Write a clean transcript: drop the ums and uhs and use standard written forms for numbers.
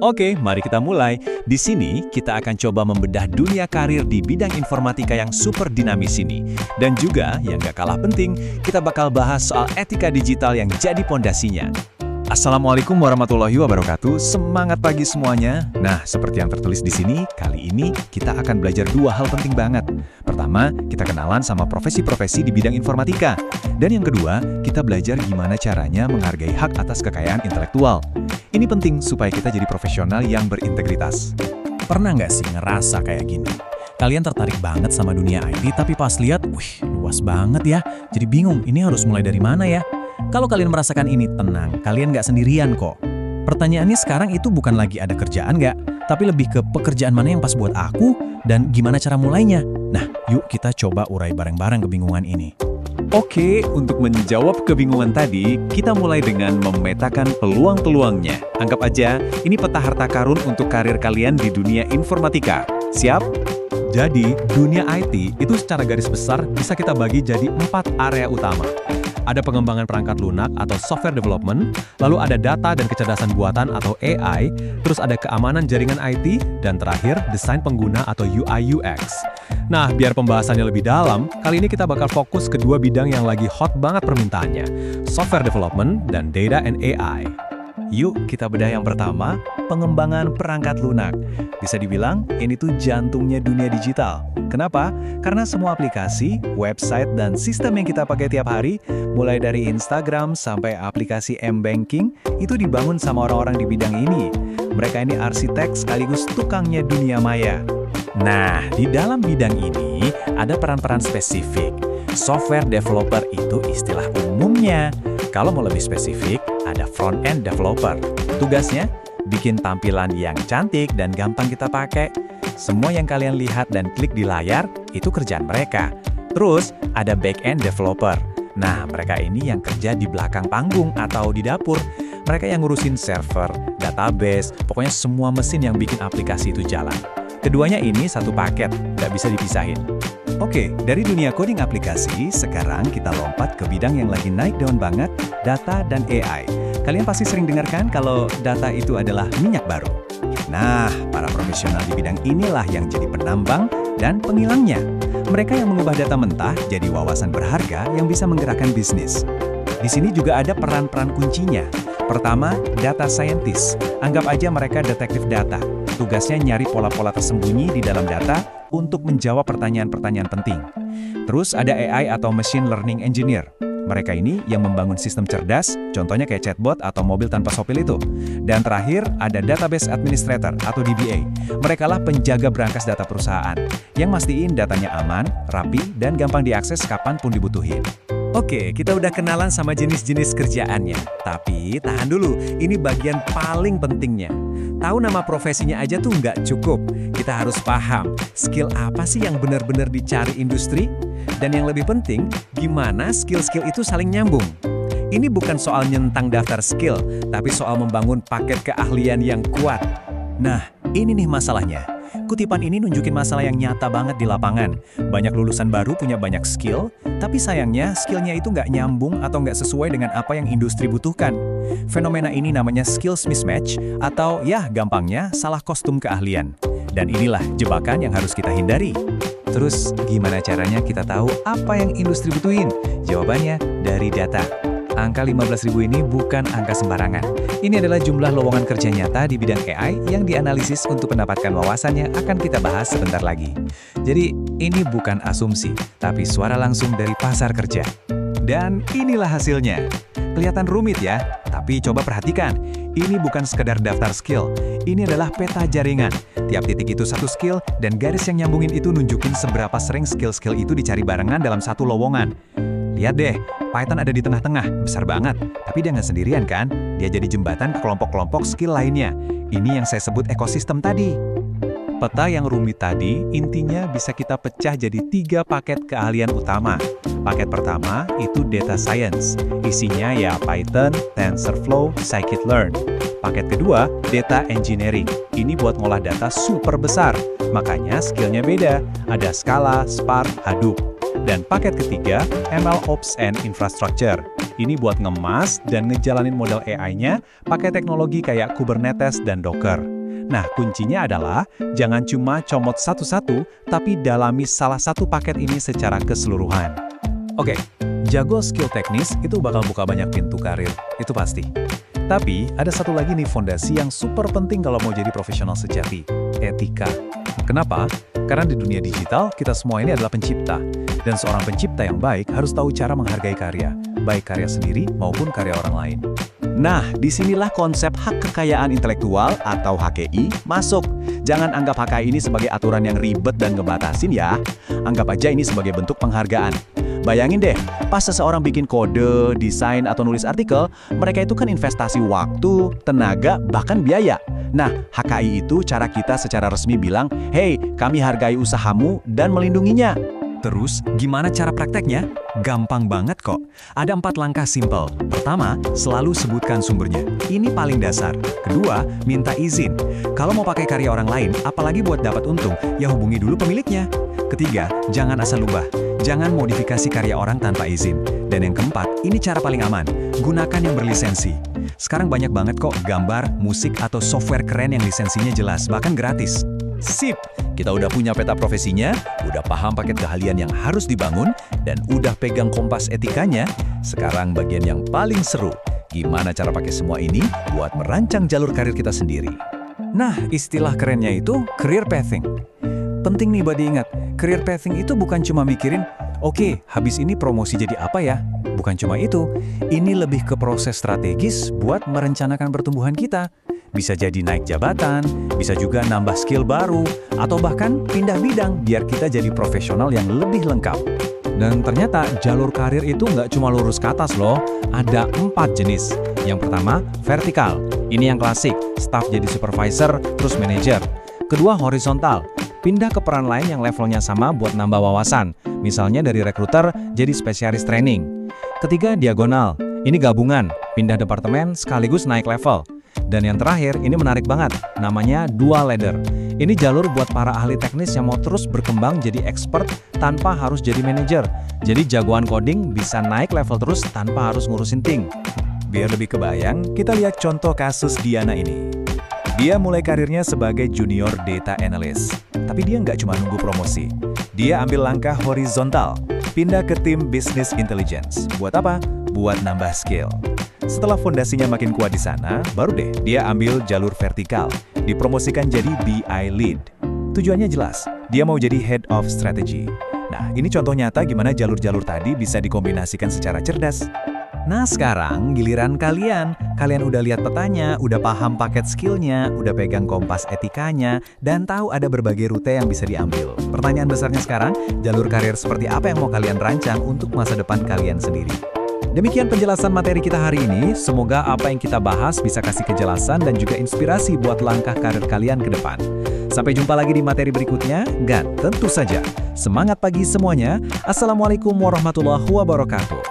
Oke, mari kita mulai. Di sini kita akan coba membedah dunia karir di bidang informatika yang super dinamis ini. Dan juga, yang gak kalah penting, kita bakal bahas soal etika digital yang jadi pondasinya. Assalamualaikum warahmatullahi wabarakatuh. Semangat pagi semuanya. Nah, seperti yang tertulis di sini, kali ini kita akan belajar dua hal penting banget. Pertama, kita kenalan sama profesi-profesi di bidang informatika. Dan yang kedua, kita belajar gimana caranya menghargai hak atas kekayaan intelektual. Ini penting supaya kita jadi profesional yang berintegritas. Pernah nggak sih ngerasa kayak gini? Kalian tertarik banget sama dunia IT, tapi pas lihat, wih, luas banget ya. Jadi bingung, ini harus mulai dari mana ya? Kalau kalian merasakan ini, tenang, kalian nggak sendirian kok. Pertanyaannya sekarang itu bukan lagi ada kerjaan nggak, tapi lebih ke pekerjaan mana yang pas buat aku, dan gimana cara mulainya. Nah, yuk kita coba urai bareng-bareng kebingungan ini. Oke, untuk menjawab kebingungan tadi, kita mulai dengan memetakan peluang-peluangnya. Anggap aja, ini peta harta karun untuk karir kalian di dunia informatika. Siap? Jadi, dunia IT itu secara garis besar bisa kita bagi jadi 4 area utama. Ada pengembangan perangkat lunak atau software development, lalu ada data dan kecerdasan buatan atau AI, terus ada keamanan jaringan IT, dan terakhir desain pengguna atau UI UX. Nah, biar pembahasannya lebih dalam, kali ini kita bakal fokus ke dua bidang yang lagi hot banget permintaannya, software development dan data and AI. Yuk kita bedah yang pertama, pengembangan perangkat lunak. Bisa dibilang, ini tuh jantungnya dunia digital. Kenapa? Karena semua aplikasi, website, dan sistem yang kita pakai tiap hari, mulai dari Instagram sampai aplikasi M-Banking, itu dibangun sama orang-orang di bidang ini. Mereka ini arsitek sekaligus tukangnya dunia maya. Nah, di dalam bidang ini, ada peran-peran spesifik. Software developer itu istilah umumnya. Kalau mau lebih spesifik, ada front-end developer. Tugasnya, bikin tampilan yang cantik dan gampang kita pakai. Semua yang kalian lihat dan klik di layar, itu kerjaan mereka. Terus, ada back-end developer. Nah, mereka ini yang kerja di belakang panggung atau di dapur. Mereka yang ngurusin server, database, pokoknya semua mesin yang bikin aplikasi itu jalan. Keduanya ini satu paket, nggak bisa dipisahin. Oke, dari dunia coding aplikasi, sekarang kita lompat ke bidang yang lagi naik daun banget, data dan AI. Kalian pasti sering dengarkan kalau data itu adalah minyak baru. Nah, para profesional di bidang inilah yang jadi penambang dan pengilangnya. Mereka yang mengubah data mentah jadi wawasan berharga yang bisa menggerakkan bisnis. Di sini juga ada peran-peran kuncinya. Pertama, data scientist. Anggap aja mereka detektif data. Tugasnya nyari pola-pola tersembunyi di dalam data untuk menjawab pertanyaan-pertanyaan penting. Terus ada AI atau Machine Learning Engineer. Mereka ini yang membangun sistem cerdas, contohnya kayak chatbot atau mobil tanpa sopir itu. Dan terakhir, ada Database Administrator atau DBA. Merekalah penjaga brankas data perusahaan, yang mastiin datanya aman, rapi, dan gampang diakses kapanpun dibutuhin. Oke, kita udah kenalan sama jenis-jenis kerjaannya. Tapi, tahan dulu, ini bagian paling pentingnya. Tahu nama profesinya aja tuh nggak cukup. Kita harus paham, skill apa sih yang benar-benar dicari industri? Dan yang lebih penting, gimana skill-skill itu saling nyambung? Ini bukan soal nyentang daftar skill, tapi soal membangun paket keahlian yang kuat. Nah, ini nih masalahnya. Kutipan ini nunjukin masalah yang nyata banget di lapangan. Banyak lulusan baru punya banyak skill, tapi sayangnya skillnya itu nggak nyambung atau nggak sesuai dengan apa yang industri butuhkan. Fenomena ini namanya skills mismatch atau ya gampangnya salah kostum keahlian. Dan inilah jebakan yang harus kita hindari. Terus gimana caranya kita tahu apa yang industri butuhin? Jawabannya dari data. Angka 15.000 ini bukan angka sembarangan. Ini adalah jumlah lowongan kerja nyata di bidang AI yang dianalisis untuk mendapatkan wawasan yang akan kita bahas sebentar lagi. Jadi, ini bukan asumsi, tapi suara langsung dari pasar kerja. Dan inilah hasilnya. Kelihatan rumit ya, tapi coba perhatikan. Ini bukan sekedar daftar skill, ini adalah peta jaringan. Tiap titik itu satu skill, dan garis yang nyambungin itu nunjukin seberapa sering skill-skill itu dicari barengan dalam satu lowongan. Lihat deh, Python ada di tengah-tengah, besar banget. Tapi dia nggak sendirian kan? Dia jadi jembatan ke kelompok-kelompok skill lainnya. Ini yang saya sebut ekosistem tadi. Peta yang rumit tadi, intinya bisa kita pecah jadi 3 paket keahlian utama. Paket pertama itu data science. Isinya ya Python, TensorFlow, Scikit-learn. Paket kedua, data engineering. Ini buat ngolah data super besar. Makanya skillnya beda. Ada Scala, Spark, Hadoop. Dan paket ketiga, MLOps and Infrastructure. Ini buat ngemas dan ngejalanin model AI-nya pakai teknologi kayak Kubernetes dan Docker. Nah, kuncinya adalah jangan cuma comot satu-satu, tapi dalami salah satu paket ini secara keseluruhan. Oke, jago skill teknis itu bakal buka banyak pintu karir, itu pasti. Tapi ada satu lagi nih fondasi yang super penting kalau mau jadi profesional sejati, etika. Kenapa? Karena di dunia digital, kita semua ini adalah pencipta. Dan seorang pencipta yang baik harus tahu cara menghargai karya, baik karya sendiri maupun karya orang lain. Nah, disinilah konsep hak kekayaan intelektual atau HKI masuk. Jangan anggap HKI ini sebagai aturan yang ribet dan ngebatasin ya. Anggap aja ini sebagai bentuk penghargaan. Bayangin deh, pas seseorang bikin kode, desain, atau nulis artikel, mereka itu kan investasi waktu, tenaga, bahkan biaya. Nah, HKI itu cara kita secara resmi bilang, hey, kami hargai usahamu dan melindunginya. Terus, gimana cara prakteknya? Gampang banget kok. Ada 4 langkah simpel. Pertama, selalu sebutkan sumbernya. Ini paling dasar. Kedua, minta izin. Kalau mau pakai karya orang lain, apalagi buat dapat untung, ya hubungi dulu pemiliknya. Ketiga, jangan asal ubah. Jangan modifikasi karya orang tanpa izin. Dan yang keempat, ini cara paling aman. Gunakan yang berlisensi. Sekarang banyak banget kok gambar, musik, atau software keren yang lisensinya jelas, bahkan gratis. Sip, kita udah punya peta profesinya, udah paham paket keahlian yang harus dibangun, dan udah pegang kompas etikanya. Sekarang bagian yang paling seru, gimana cara pakai semua ini buat merancang jalur karir kita sendiri. Nah, istilah kerennya itu career pathing. Penting nih buat diingat, career pathing itu bukan cuma mikirin, oke, habis ini promosi jadi apa ya? Bukan cuma itu, ini lebih ke proses strategis buat merencanakan pertumbuhan kita. Bisa jadi naik jabatan, bisa juga nambah skill baru, atau bahkan pindah bidang biar kita jadi profesional yang lebih lengkap. Dan ternyata jalur karir itu nggak cuma lurus ke atas loh, ada 4 jenis. Yang pertama, vertikal. Ini yang klasik, staff jadi supervisor, terus manager. Kedua, horizontal. Pindah ke peran lain yang levelnya sama buat nambah wawasan. Misalnya dari rekruter jadi spesialis training. Ketiga, diagonal. Ini gabungan, pindah departemen sekaligus naik level. Dan yang terakhir, ini menarik banget, namanya dual ladder. Ini jalur buat para ahli teknis yang mau terus berkembang jadi expert tanpa harus jadi manajer. Jadi jagoan coding bisa naik level terus tanpa harus ngurusin tim. Biar lebih kebayang, kita lihat contoh kasus Diana ini. Dia mulai karirnya sebagai junior data analyst. Tapi dia nggak cuma nunggu promosi. Dia ambil langkah horizontal, pindah ke tim business intelligence. Buat apa? Buat nambah skill. Setelah fondasinya makin kuat di sana, baru deh dia ambil jalur vertikal, dipromosikan jadi BI lead. Tujuannya jelas, dia mau jadi head of strategy. Nah, ini contoh nyata gimana jalur-jalur tadi bisa dikombinasikan secara cerdas. Nah sekarang giliran kalian. Kalian udah lihat petanya, udah paham paket skillnya, udah pegang kompas etikanya, dan tahu ada berbagai rute yang bisa diambil. Pertanyaan besarnya sekarang, jalur karir seperti apa yang mau kalian rancang untuk masa depan kalian sendiri? Demikian penjelasan materi kita hari ini. Semoga apa yang kita bahas bisa kasih kejelasan dan juga inspirasi buat langkah karir kalian ke depan. Sampai jumpa lagi di materi berikutnya, dan tentu saja, semangat pagi semuanya. Assalamualaikum warahmatullahi wabarakatuh.